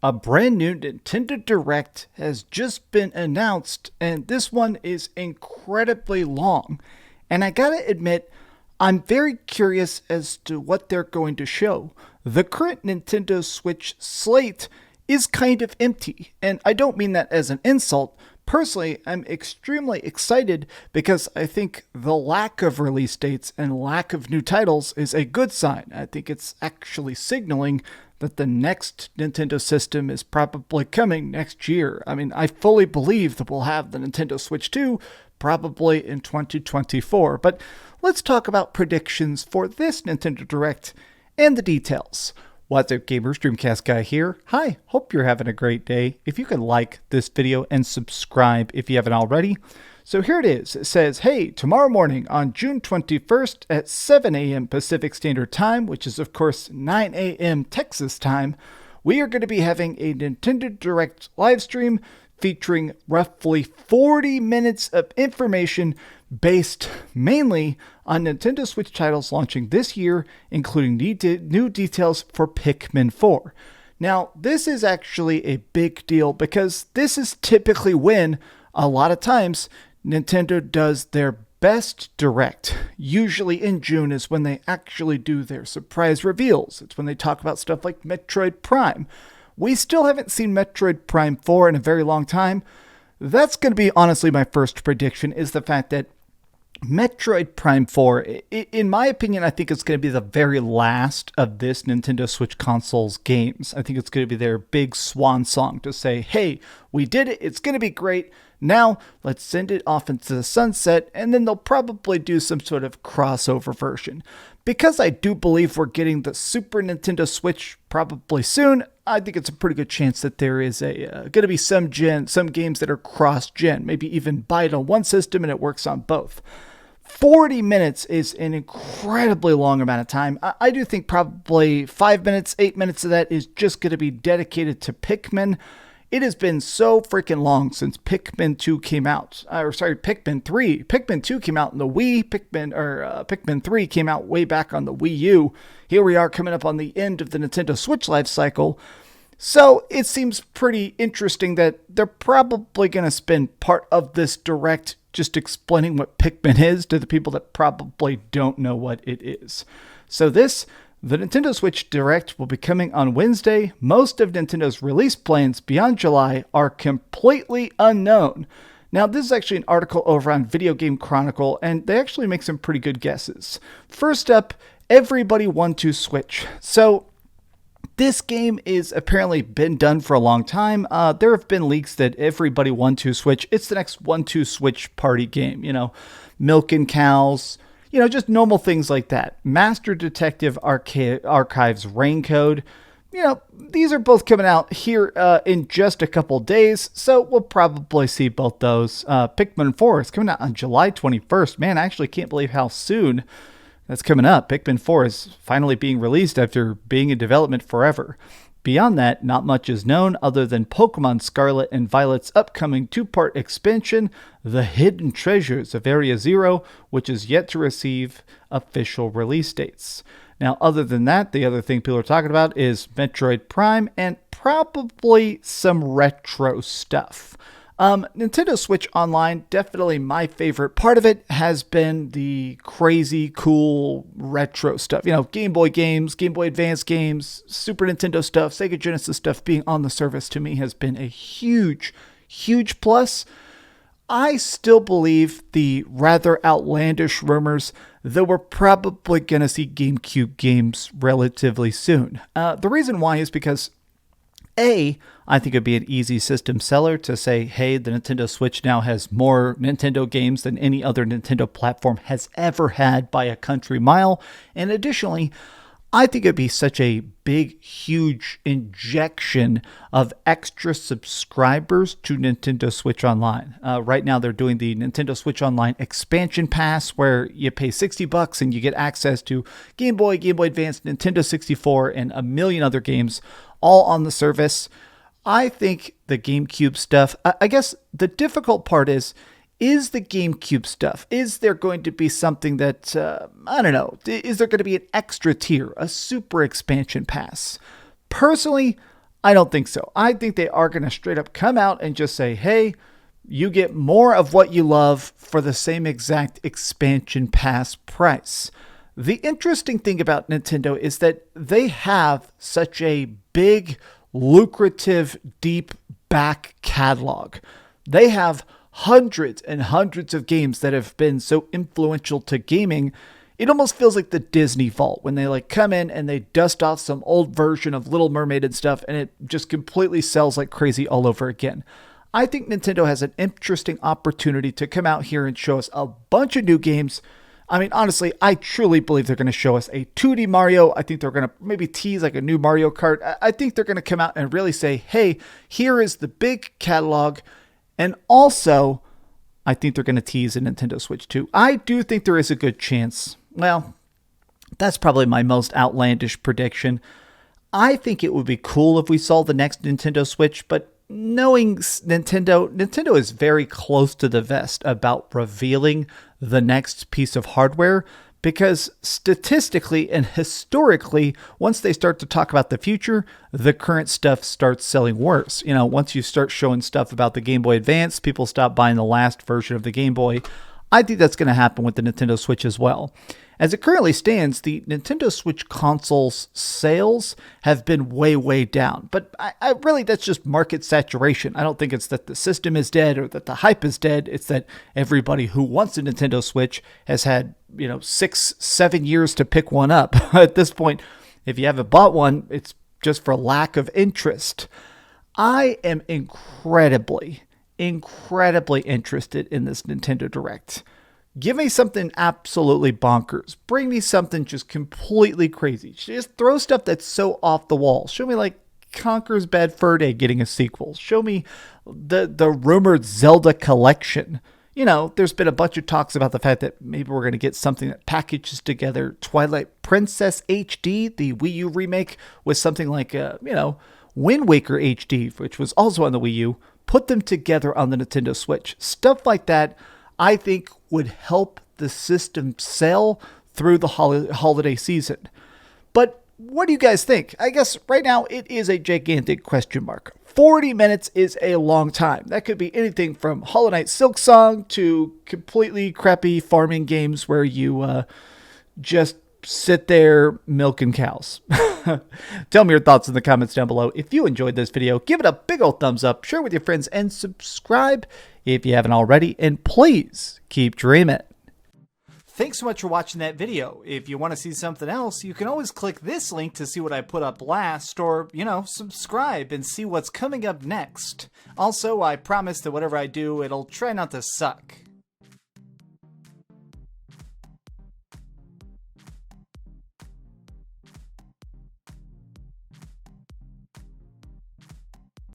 A brand new Nintendo Direct has just been announced, and this one is incredibly long. And I gotta admit, I'm very curious as to what they're going to show. The current Nintendo Switch slate is kind of empty, and I don't mean that as an insult. Personally, I'm extremely excited because I think the lack of release dates and lack of new titles is a good sign. I think it's actually signaling that the next Nintendo system is probably coming next year. I mean, I fully believe that we'll have the Nintendo Switch 2 probably in 2024. But let's talk about predictions for this Nintendo Direct and the details. What's up, gamers? DreamcastGuy here. Hi, hope you're having a great day. If you could like this video and subscribe if you haven't already. So here it is. It says, hey, tomorrow morning on June 21st at 7 a.m. Pacific Standard Time, which is of course 9 a.m. Texas time, we are going to be having a Nintendo Direct live stream featuring roughly 40 minutes of information based mainly on Nintendo Switch titles launching this year, including new details for Pikmin 4. Now, this is actually a big deal because this is typically when, a lot of times, Nintendo does their best Direct. Usually in June is when they actually do their surprise reveals. It's when they talk about stuff like Metroid Prime. We still haven't seen Metroid Prime 4 in a very long time. That's going to be honestly my first prediction, is the fact that Metroid Prime 4, in my opinion, I think it's going to be the very last of this Nintendo Switch console's games. I think it's going to be their big swan song to say, hey, we did it, it's going to be great. Now, let's send it off into the sunset, and then they'll probably do some sort of crossover version. Because I do believe we're getting the Super Nintendo Switch probably soon, I think it's a pretty good chance that there is going to be some games that are cross-gen, maybe even buy it on one system and it works on both. 40 minutes is an incredibly long amount of time. I do think probably 5 minutes, 8 minutes of that is just going to be dedicated to Pikmin. It has been so freaking long since Pikmin 2 came out. Pikmin 3. Pikmin 2 came out in the Wii. Pikmin 3 came out way back on the Wii U. Here we are coming up on the end of the Nintendo Switch life cycle. So it seems pretty interesting that they're probably going to spend part of this Direct just explaining what Pikmin is to the people that probably don't know what it is. So the Nintendo Switch Direct will be coming on Wednesday. Most of Nintendo's release plans beyond July are completely unknown. Now, this is actually an article over on Video Game Chronicle, and they actually make some pretty good guesses. First up, Everybody 1-2 Switch. So, this game is apparently been done for a long time. There have been leaks that Everybody 1-2 Switch, it's the next 1-2 Switch party game. You know, milking cows, just normal things like that. Master Detective Archives Raincode. These are both coming out here in just a couple days, so we'll probably see both those. Pikmin 4 is coming out on July 21st. Man, I actually can't believe how soon that's coming up. Pikmin 4 is finally being released after being in development forever. Beyond that, not much is known other than Pokemon Scarlet and Violet's upcoming 2-part expansion, The Hidden Treasures of Area Zero, which is yet to receive official release dates. Now, other than that, the other thing people are talking about is Metroid Prime and probably some retro stuff. Nintendo Switch Online, definitely my favorite part of it has been the crazy, cool, retro stuff. Game Boy games, Game Boy Advance games, Super Nintendo stuff, Sega Genesis stuff being on the service to me has been a huge, huge plus. I still believe the rather outlandish rumors that we're probably going to see GameCube games relatively soon. The reason why is because I think it'd be an easy system seller to say, hey, the Nintendo Switch now has more Nintendo games than any other Nintendo platform has ever had by a country mile. And additionally, I think it'd be such a big, huge injection of extra subscribers to Nintendo Switch Online. Right now, they're doing the Nintendo Switch Online expansion pass, where you pay $60 and you get access to Game Boy, Game Boy Advance, Nintendo 64, and a million other games, all on the service. I think the GameCube stuff, I guess the difficult part is the GameCube stuff, is there going to be something that, I don't know, is there going to be an extra tier, a super expansion pass? Personally, I don't think so. I think they are going to straight up come out and just say, hey, you get more of what you love for the same exact expansion pass price. The interesting thing about Nintendo is that they have such a big, lucrative, deep back catalog. They have hundreds and hundreds of games that have been so influential to gaming. It almost feels like the Disney Vault when they like come in and they dust off some old version of Little Mermaid and stuff, and it just completely sells like crazy all over again. I think Nintendo has an interesting opportunity to come out here and show us a bunch of new games. I mean, honestly, I truly believe they're going to show us a 2D Mario. I think they're going to maybe tease like a new Mario Kart. I think they're going to come out and really say, hey, here is the big catalog. And also, I think they're going to tease a Nintendo Switch 2. I do think there is a good chance. Well, that's probably my most outlandish prediction. I think it would be cool if we saw the next Nintendo Switch, but knowing Nintendo is very close to the vest about revealing the next piece of hardware, because statistically and historically, once they start to talk about the future, the current stuff starts selling worse. You know, once you start showing stuff about the Game Boy Advance, people stop buying the last version of the Game Boy. I think that's going to happen with the Nintendo Switch as well. As it currently stands, the Nintendo Switch console's sales have been way, way down. But I really, that's just market saturation. I don't think it's that the system is dead or that the hype is dead. It's that everybody who wants a Nintendo Switch has had, 6-7 years to pick one up. At this point, if you haven't bought one, it's just for lack of interest. I am incredibly interested in this Nintendo Direct. Give me something absolutely bonkers. Bring me something just completely crazy. Just throw stuff that's so off the wall. Show me like Conker's Bad Fur Day getting a sequel. Show me the rumored Zelda collection. There's been a bunch of talks about the fact that maybe we're going to get something that packages together Twilight Princess HD, the Wii U remake, with something like, Wind Waker HD, which was also on the Wii U. Put them together on the Nintendo Switch. Stuff like that, I think, would help the system sell through the holiday season. But what do you guys think? I guess right now it is a gigantic question mark. 40 minutes is a long time. That could be anything from Hollow Knight Silk Song to completely crappy farming games where you just sit there milking cows. Tell me your thoughts in the comments down below. If you enjoyed this video, give it a big old thumbs up, share it with your friends, and subscribe if you haven't already. And please keep dreaming. Thanks so much for watching that video. If you want to see something else, you can always click this link to see what I put up last, or, subscribe and see what's coming up next. Also, I promise that whatever I do, it'll try not to suck.